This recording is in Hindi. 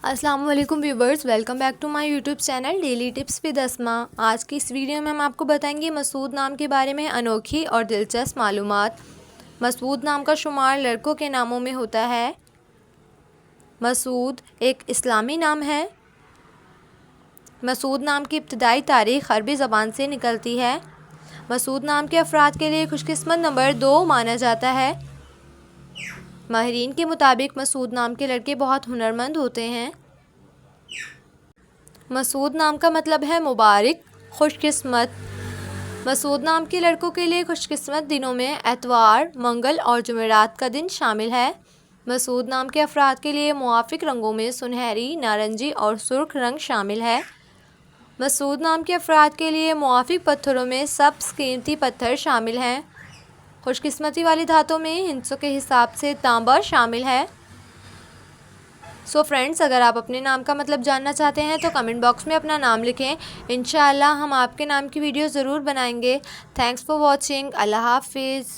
अस्सलाम वालेकुम viewers, welcome back to my YouTube channel daily tips with Asma. आज की इस वीडियो में हम आपको बताएंगे मसूद नाम के बारे में अनोखी और दिलचस्प मालूमात। मसूद नाम का शुमार लड़कों के नामों में होता है। मसूद एक इस्लामी नाम है। मसूद नाम की इब्तदाई तारीख़ अरबी ज़बान से निकलती है। मसूद नाम के अफराद के लिए खुशकिस्मत नंबर 2 माना जाता है। माहिरीन के मुताबिक मसूद नाम के लड़के बहुत हुनरमंद होते हैं। मसूद नाम का मतलब है मुबारक, खुशकिस्मत। मसूद नाम के लड़कों के लिए खुशकिस्मत दिनों में एतवार, मंगल और जुमेरात का दिन शामिल है। मसूद नाम के अफराद के लिए मुआफ़िक रंगों में सुनहरी, नारंगी और सुर्ख रंग शामिल है। मसूद नाम के अफराद के लिए मुआफ़िक पत्थरों में सब्ज़ कीमती पत्थर शामिल हैं। खुशकिस्मती वाली धातों में हिंसों के हिसाब से तांबा शामिल है। सो फ्रेंड्स, अगर आप अपने नाम का मतलब जानना चाहते हैं तो कमेंट बॉक्स में अपना नाम लिखें। इंशाअल्लाह हम आपके नाम की वीडियो ज़रूर बनाएंगे। Thanks for watching. अल्लाह हाफिज़।